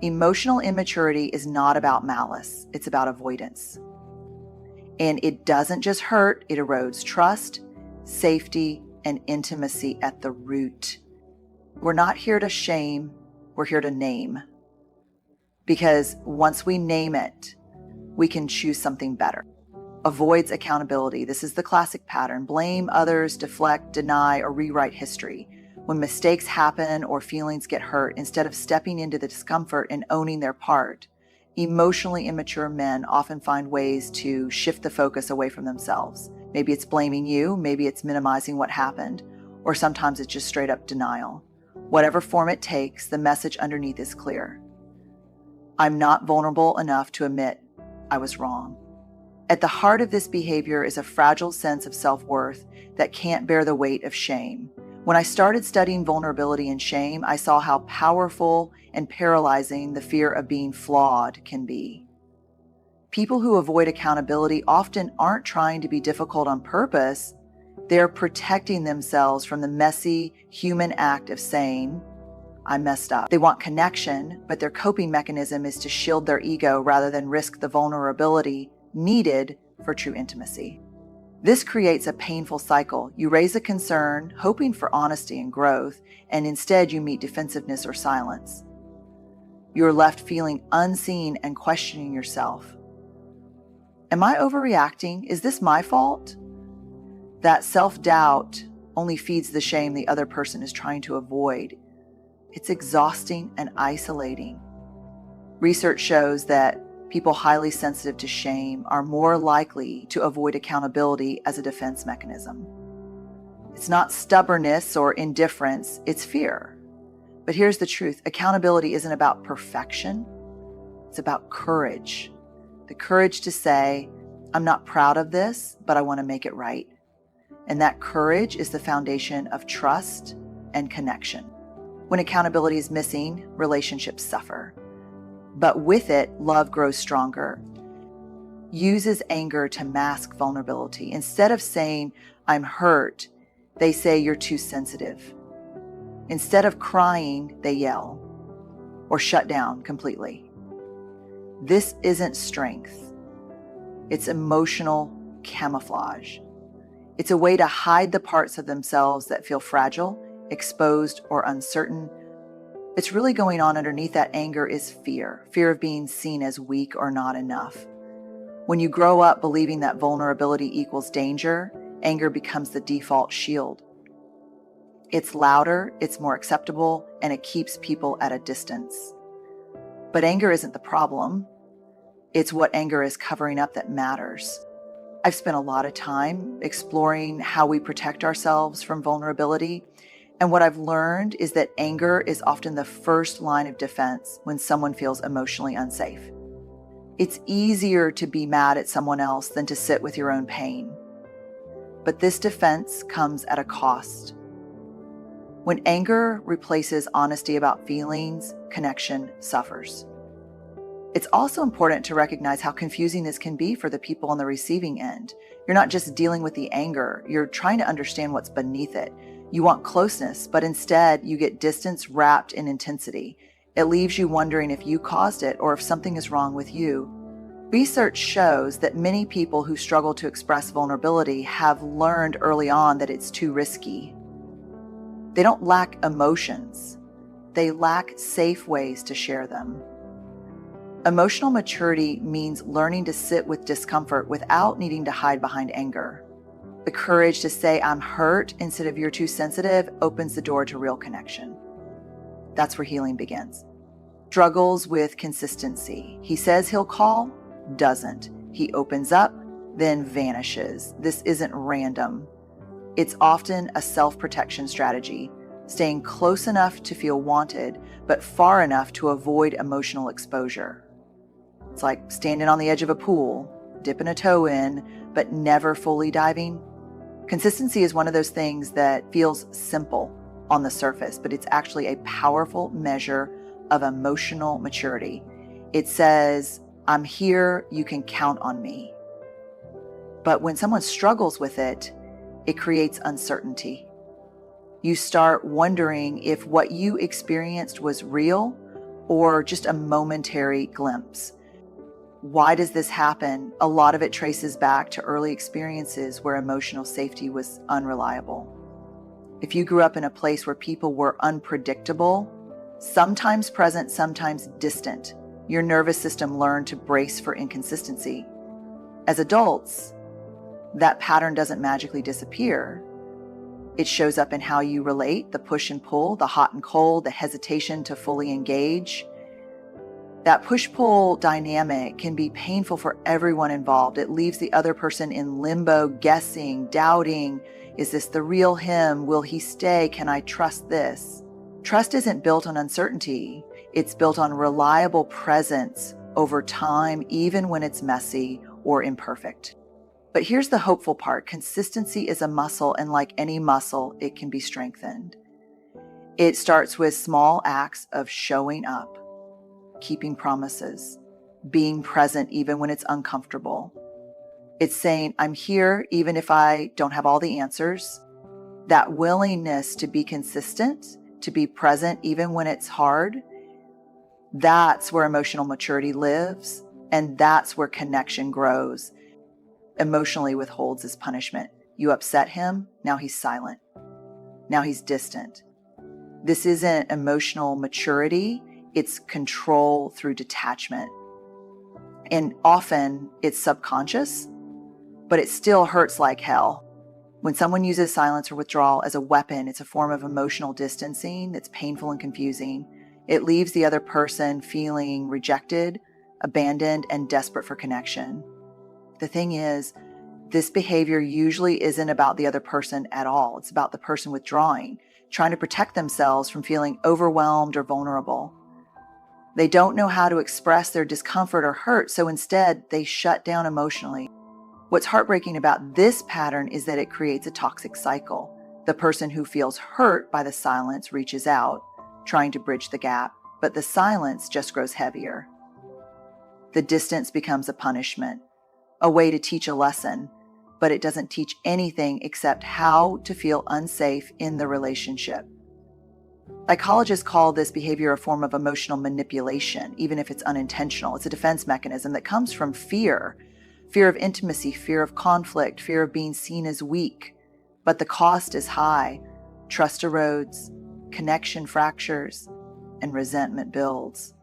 Emotional immaturity is not about malice, it's about avoidance. And it doesn't just hurt, it erodes trust, safety, and intimacy at the root. We're not here to shame, we're here to name. Because once we name it, we can choose something better. Avoids accountability. This is the classic pattern. Blame others, deflect, deny, or rewrite history. When mistakes happen or feelings get hurt, instead of stepping into the discomfort and owning their part, emotionally immature men often find ways to shift the focus away from themselves. Maybe it's blaming you, maybe it's minimizing what happened, or sometimes it's just straight up denial. Whatever form it takes, the message underneath is clear. I'm not vulnerable enough to admit I was wrong. At the heart of this behavior is a fragile sense of self-worth that can't bear the weight of shame. When I started studying vulnerability and shame, I saw how powerful and paralyzing the fear of being flawed can be. People who avoid accountability often aren't trying to be difficult on purpose. They're protecting themselves from the messy human act of saying, I messed up. They want connection, but their coping mechanism is to shield their ego rather than risk the vulnerability needed for true intimacy. This creates a painful cycle. You raise a concern, hoping for honesty and growth, and instead you meet defensiveness or silence. You're left feeling unseen and questioning yourself. Am I overreacting? Is this my fault? That self-doubt only feeds the shame the other person is trying to avoid. It's exhausting and isolating. Research shows that people highly sensitive to shame are more likely to avoid accountability as a defense mechanism. It's not stubbornness or indifference, it's fear. But here's the truth. Accountability isn't about perfection. It's about courage. The courage to say, I'm not proud of this, but I want to make it right. And that courage is the foundation of trust and connection. When accountability is missing, relationships suffer. But with it, love grows stronger. Uses anger to mask vulnerability. Instead of saying, I'm hurt, they say you're too sensitive. Instead of crying, they yell or shut down completely. This isn't strength. It's emotional camouflage. It's a way to hide the parts of themselves that feel fragile, exposed, or uncertain. It's really going on underneath that anger is fear of being seen as weak or not enough. When you grow up believing that vulnerability equals danger, anger becomes the default shield. It's louder, it's more acceptable, and it keeps people at a distance. But anger isn't the problem. It's what anger is covering up that matters. I've spent a lot of time exploring how we protect ourselves from vulnerability. And what I've learned is that anger is often the first line of defense when someone feels emotionally unsafe. It's easier to be mad at someone else than to sit with your own pain. But this defense comes at a cost. When anger replaces honesty about feelings, connection suffers. It's also important to recognize how confusing this can be for the people on the receiving end. You're not just dealing with the anger, you're trying to understand what's beneath it. You want closeness, but instead you get distance wrapped in intensity. It leaves you wondering if you caused it or if something is wrong with you. Research shows that many people who struggle to express vulnerability have learned early on that it's too risky. They don't lack emotions. They lack safe ways to share them. Emotional maturity means learning to sit with discomfort without needing to hide behind anger. The courage to say, I'm hurt, instead of you're too sensitive, opens the door to real connection. That's where healing begins. Struggles with consistency. He says he'll call, doesn't. He opens up, then vanishes. This isn't random. It's often a self-protection strategy, staying close enough to feel wanted, but far enough to avoid emotional exposure. It's like standing on the edge of a pool, dipping a toe in, but never fully diving. Consistency is one of those things that feels simple on the surface, but it's actually a powerful measure of emotional maturity. It says, I'm here, you can count on me. But when someone struggles with it, it creates uncertainty. You start wondering if what you experienced was real or just a momentary glimpse. Why does this happen? A lot of it traces back to early experiences where emotional safety was unreliable. If you grew up in a place where people were unpredictable, sometimes present, sometimes distant, your nervous system learned to brace for inconsistency. As adults, that pattern doesn't magically disappear. It shows up in how you relate, the push and pull, the hot and cold, the hesitation to fully engage. That push-pull dynamic can be painful for everyone involved. It leaves the other person in limbo, guessing, doubting. Is this the real him? Will he stay? Can I trust this? Trust isn't built on uncertainty. It's built on reliable presence over time, even when it's messy or imperfect. But here's the hopeful part. Consistency is a muscle, and like any muscle, it can be strengthened. It starts with small acts of showing up, keeping promises, being present even when it's uncomfortable. It's saying, I'm here even if I don't have all the answers. That willingness to be consistent, to be present even when it's hard, that's where emotional maturity lives, and that's where connection grows. Emotionally withholds his punishment. You upset him, now he's silent. Now he's distant. This isn't emotional maturity, it's control through detachment. And often it's subconscious, but it still hurts like hell. When someone uses silence or withdrawal as a weapon, it's a form of emotional distancing that's painful and confusing. It leaves the other person feeling rejected, abandoned, and desperate for connection. The thing is, this behavior usually isn't about the other person at all. It's about the person withdrawing, trying to protect themselves from feeling overwhelmed or vulnerable. They don't know how to express their discomfort or hurt, so instead they shut down emotionally. What's heartbreaking about this pattern is that it creates a toxic cycle. The person who feels hurt by the silence reaches out, trying to bridge the gap, but the silence just grows heavier. The distance becomes a punishment, a way to teach a lesson, but it doesn't teach anything except how to feel unsafe in the relationship. Psychologists call this behavior a form of emotional manipulation, even if it's unintentional. It's a defense mechanism that comes from fear of intimacy, fear of conflict, fear of being seen as weak. But the cost is high. Trust erodes, connection fractures, and resentment builds.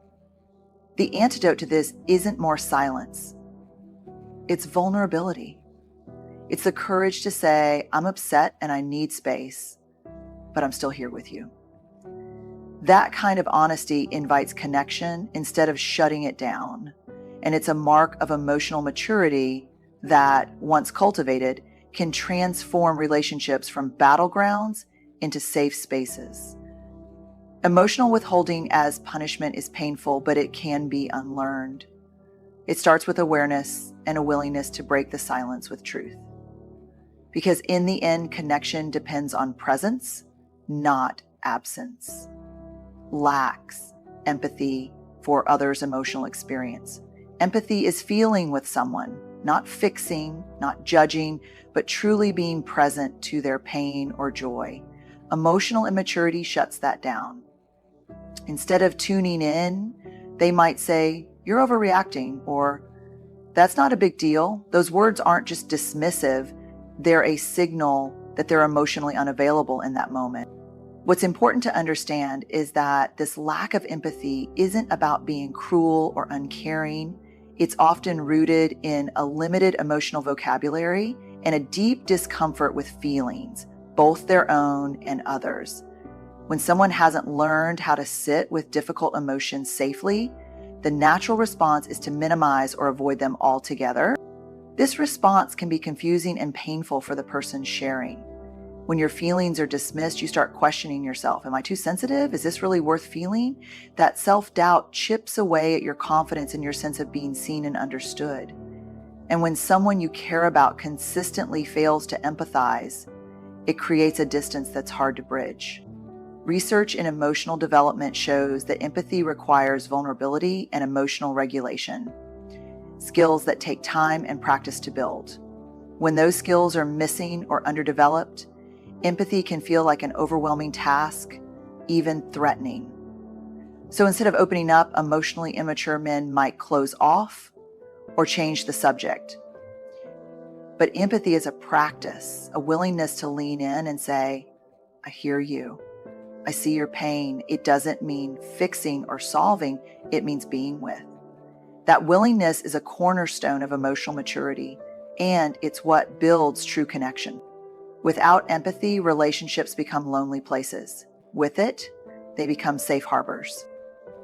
The antidote to this isn't more silence. It's vulnerability. It's the courage to say, I'm upset and I need space, but I'm still here with you. That kind of honesty invites connection instead of shutting it down. And it's a mark of emotional maturity that, once cultivated, can transform relationships from battlegrounds into safe spaces. Emotional withholding as punishment is painful, but it can be unlearned. It starts with awareness and a willingness to break the silence with truth. Because in the end, connection depends on presence, not absence. Lacks empathy for others' emotional experience. Empathy is feeling with someone, not fixing, not judging, but truly being present to their pain or joy. Emotional immaturity shuts that down. Instead of tuning in, they might say, "You're overreacting," or "That's not a big deal." Those words aren't just dismissive, they're a signal that they're emotionally unavailable in that moment. What's important to understand is that this lack of empathy isn't about being cruel or uncaring. It's often rooted in a limited emotional vocabulary and a deep discomfort with feelings, both their own and others. When someone hasn't learned how to sit with difficult emotions safely, the natural response is to minimize or avoid them altogether. This response can be confusing and painful for the person sharing. When your feelings are dismissed, you start questioning yourself. Am I too sensitive? Is this really worth feeling? That self-doubt chips away at your confidence and your sense of being seen and understood. And when someone you care about consistently fails to empathize, it creates a distance that's hard to bridge. Research in emotional development shows that empathy requires vulnerability and emotional regulation, skills that take time and practice to build. When those skills are missing or underdeveloped, empathy can feel like an overwhelming task, even threatening. So instead of opening up, emotionally immature men might close off or change the subject. But empathy is a practice, a willingness to lean in and say, I hear you. I see your pain. It doesn't mean fixing or solving. It means being with. That willingness is a cornerstone of emotional maturity, and it's what builds true connection. Without empathy, relationships become lonely places. With it, they become safe harbors.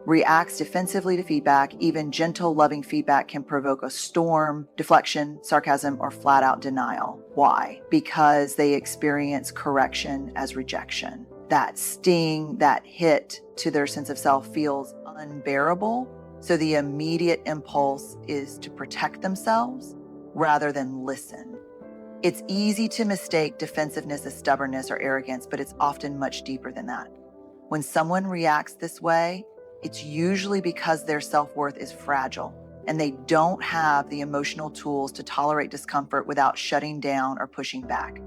Reacts defensively to feedback, even gentle, loving feedback can provoke a storm, deflection, sarcasm, or flat-out denial. Why? Because they experience correction as rejection. That sting, that hit to their sense of self feels unbearable, so the immediate impulse is to protect themselves rather than listen. It's easy to mistake defensiveness as stubbornness or arrogance, but it's often much deeper than that. When someone reacts this way, it's usually because their self-worth is fragile and they don't have the emotional tools to tolerate discomfort without shutting down or pushing back.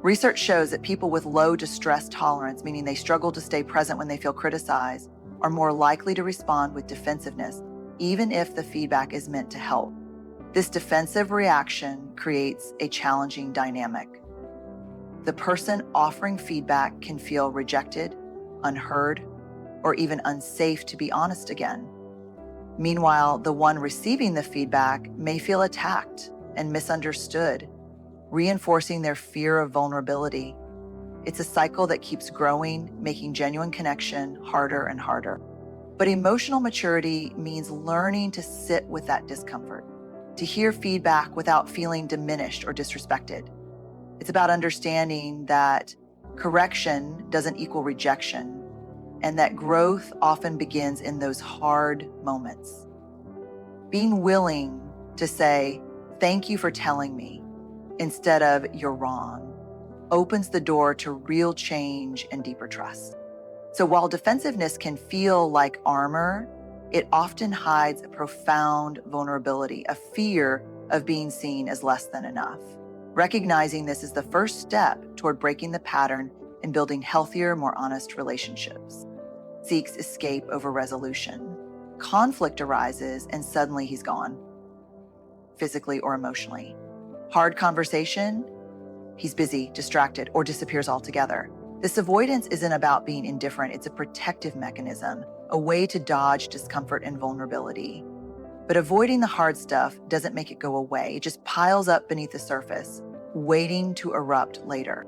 Research shows that people with low distress tolerance, meaning they struggle to stay present when they feel criticized, are more likely to respond with defensiveness, even if the feedback is meant to help. This defensive reaction creates a challenging dynamic. The person offering feedback can feel rejected, unheard, or even unsafe to be honest again. Meanwhile, the one receiving the feedback may feel attacked and misunderstood, reinforcing their fear of vulnerability. It's a cycle that keeps growing, making genuine connection harder and harder. But emotional maturity means learning to sit with that discomfort, to hear feedback without feeling diminished or disrespected. It's about understanding that correction doesn't equal rejection, and that growth often begins in those hard moments. Being willing to say, thank you for telling me, instead of you're wrong, opens the door to real change and deeper trust. So while defensiveness can feel like armor, it often hides a profound vulnerability, a fear of being seen as less than enough. Recognizing this is the first step toward breaking the pattern and building healthier, more honest relationships. Seeks escape over resolution. Conflict arises and suddenly he's gone, physically or emotionally. Hard conversation, he's busy, distracted, or disappears altogether. This avoidance isn't about being indifferent, it's a protective mechanism, a way to dodge discomfort and vulnerability. But avoiding the hard stuff doesn't make it go away. It just piles up beneath the surface, waiting to erupt later.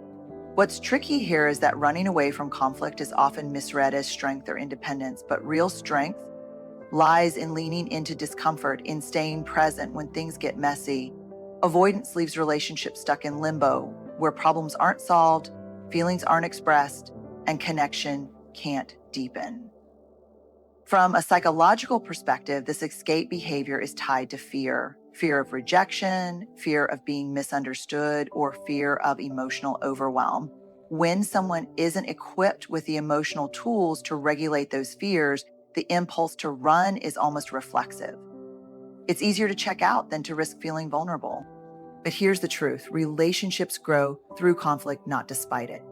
What's tricky here is that running away from conflict is often misread as strength or independence, but real strength lies in leaning into discomfort, in staying present when things get messy. Avoidance leaves relationships stuck in limbo, where problems aren't solved, feelings aren't expressed, and connection can't deepen. From a psychological perspective, this escape behavior is tied to fear. Fear of rejection, fear of being misunderstood, or fear of emotional overwhelm. When someone isn't equipped with the emotional tools to regulate those fears, the impulse to run is almost reflexive. It's easier to check out than to risk feeling vulnerable. But here's the truth: relationships grow through conflict, not despite it.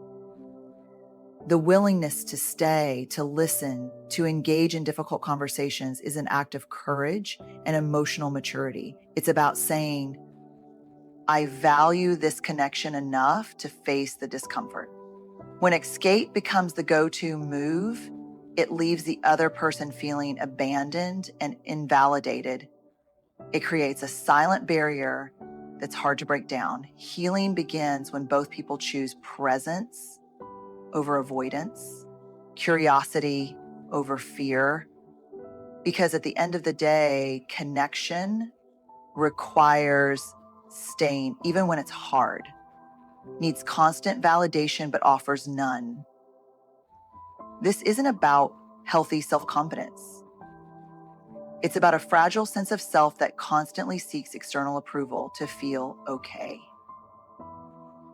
The willingness to stay, to listen, to engage in difficult conversations is an act of courage and emotional maturity. It's about saying, I value this connection enough to face the discomfort. When escape becomes the go-to move, it leaves the other person feeling abandoned and invalidated. It creates a silent barrier that's hard to break down. Healing begins when both people choose presence over avoidance, curiosity over fear, because at the end of the day, connection requires staying, even when it's hard, needs constant validation but offers none. This isn't about healthy self-confidence. It's about a fragile sense of self that constantly seeks external approval to feel okay.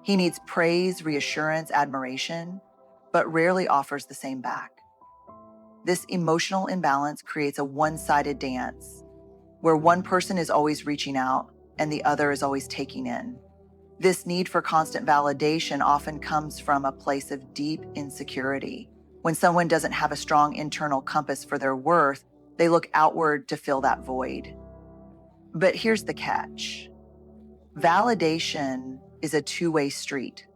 He needs praise, reassurance, admiration, but rarely offers the same back. This emotional imbalance creates a one-sided dance where one person is always reaching out and the other is always taking in. This need for constant validation often comes from a place of deep insecurity. When someone doesn't have a strong internal compass for their worth, they look outward to fill that void. But here's the catch. Validation is a two-way street.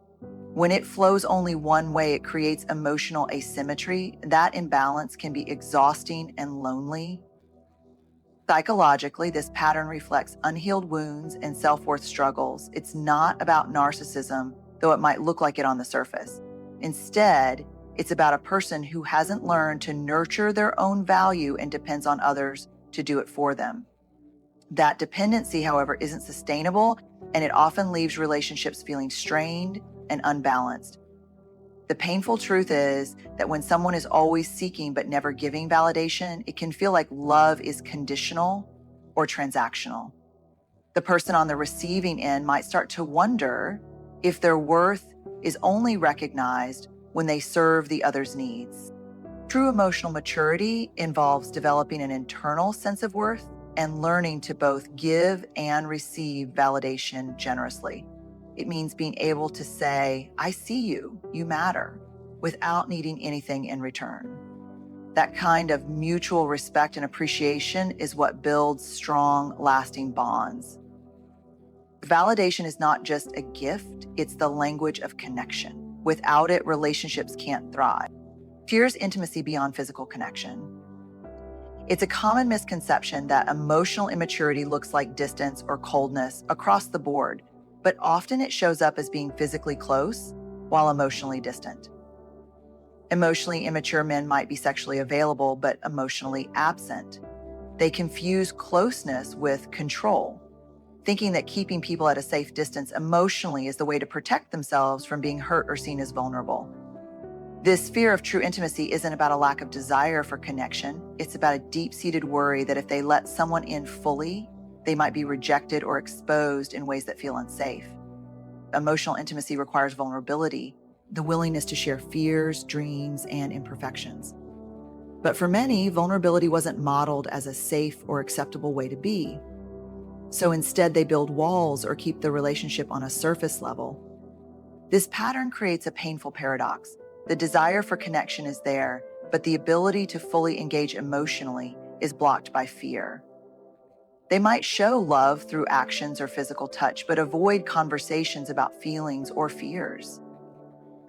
When it flows only one way, it creates emotional asymmetry. That imbalance can be exhausting and lonely. Psychologically, this pattern reflects unhealed wounds and self-worth struggles. It's not about narcissism, though it might look like it on the surface. Instead, it's about a person who hasn't learned to nurture their own value and depends on others to do it for them. That dependency, however, isn't sustainable, and it often leaves relationships feeling strained and unbalanced. The painful truth is that when someone is always seeking but never giving validation, it can feel like love is conditional or transactional. The person on the receiving end might start to wonder if their worth is only recognized when they serve the other's needs. True emotional maturity involves developing an internal sense of worth and learning to both give and receive validation generously. It means being able to say, I see you, you matter, without needing anything in return. That kind of mutual respect and appreciation is what builds strong, lasting bonds. Validation is not just a gift, it's the language of connection. Without it, relationships can't thrive. Here's intimacy beyond physical connection. It's a common misconception that emotional immaturity looks like distance or coldness across the board, but often it shows up as being physically close while emotionally distant. Emotionally immature men might be sexually available, but emotionally absent. They confuse closeness with control, thinking that keeping people at a safe distance emotionally is the way to protect themselves from being hurt or seen as vulnerable. This fear of true intimacy isn't about a lack of desire for connection. It's about a deep-seated worry that if they let someone in fully, they might be rejected or exposed in ways that feel unsafe. Emotional intimacy requires vulnerability, the willingness to share fears, dreams, and imperfections. But for many, vulnerability wasn't modeled as a safe or acceptable way to be. So instead, they build walls or keep the relationship on a surface level. This pattern creates a painful paradox. The desire for connection is there, but the ability to fully engage emotionally is blocked by fear. They might show love through actions or physical touch, but avoid conversations about feelings or fears.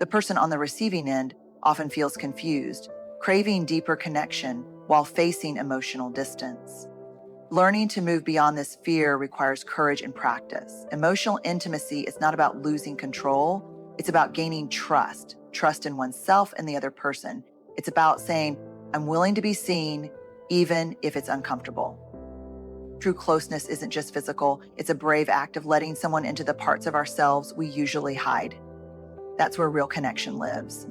The person on the receiving end often feels confused, craving deeper connection while facing emotional distance. Learning to move beyond this fear requires courage and practice. Emotional intimacy is not about losing control. It's about gaining trust in oneself and the other person. It's about saying, I'm willing to be seen, even if it's uncomfortable. True closeness isn't just physical. It's a brave act of letting someone into the parts of ourselves we usually hide. That's where real connection lives.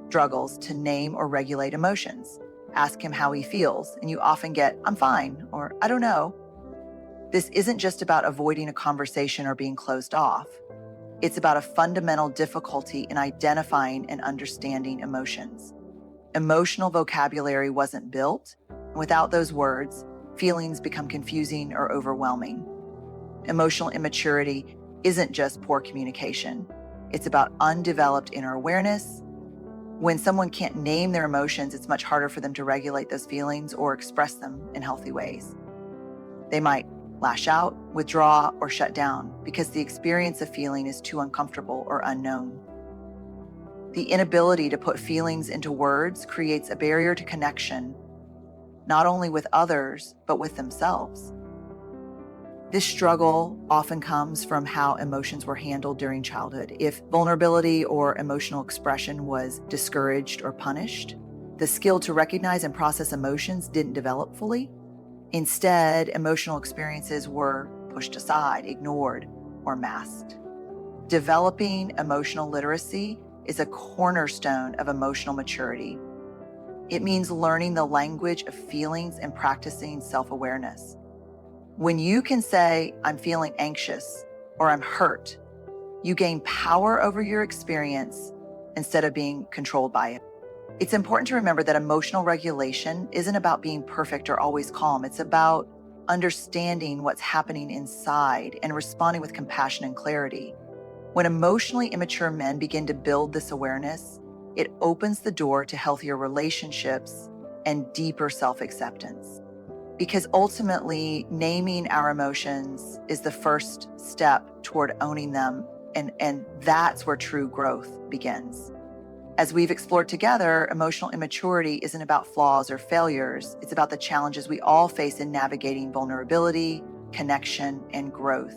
Struggles to name or regulate emotions. Ask him how he feels, and you often get, I'm fine, or I don't know. This isn't just about avoiding a conversation or being closed off. It's about a fundamental difficulty in identifying and understanding emotions. Emotional vocabulary wasn't built. Without those words, feelings become confusing or overwhelming. Emotional immaturity isn't just poor communication. It's about undeveloped inner awareness. When someone can't name their emotions, it's much harder for them to regulate those feelings or express them in healthy ways. They might lash out, withdraw, or shut down because the experience of feeling is too uncomfortable or unknown. The inability to put feelings into words creates a barrier to connection, not only with others, but with themselves. This struggle often comes from how emotions were handled during childhood. If vulnerability or emotional expression was discouraged or punished, the skill to recognize and process emotions didn't develop fully. Instead, emotional experiences were pushed aside, ignored, or masked. Developing emotional literacy is a cornerstone of emotional maturity. It means learning the language of feelings and practicing self-awareness. When you can say, I'm feeling anxious or I'm hurt, you gain power over your experience instead of being controlled by it. It's important to remember that emotional regulation isn't about being perfect or always calm. It's about understanding what's happening inside and responding with compassion and clarity. When emotionally immature men begin to build this awareness, it opens the door to healthier relationships and deeper self-acceptance. Because ultimately, naming our emotions is the first step toward owning them, and that's where true growth begins. As we've explored together, emotional immaturity isn't about flaws or failures. It's about the challenges we all face in navigating vulnerability, connection, and growth.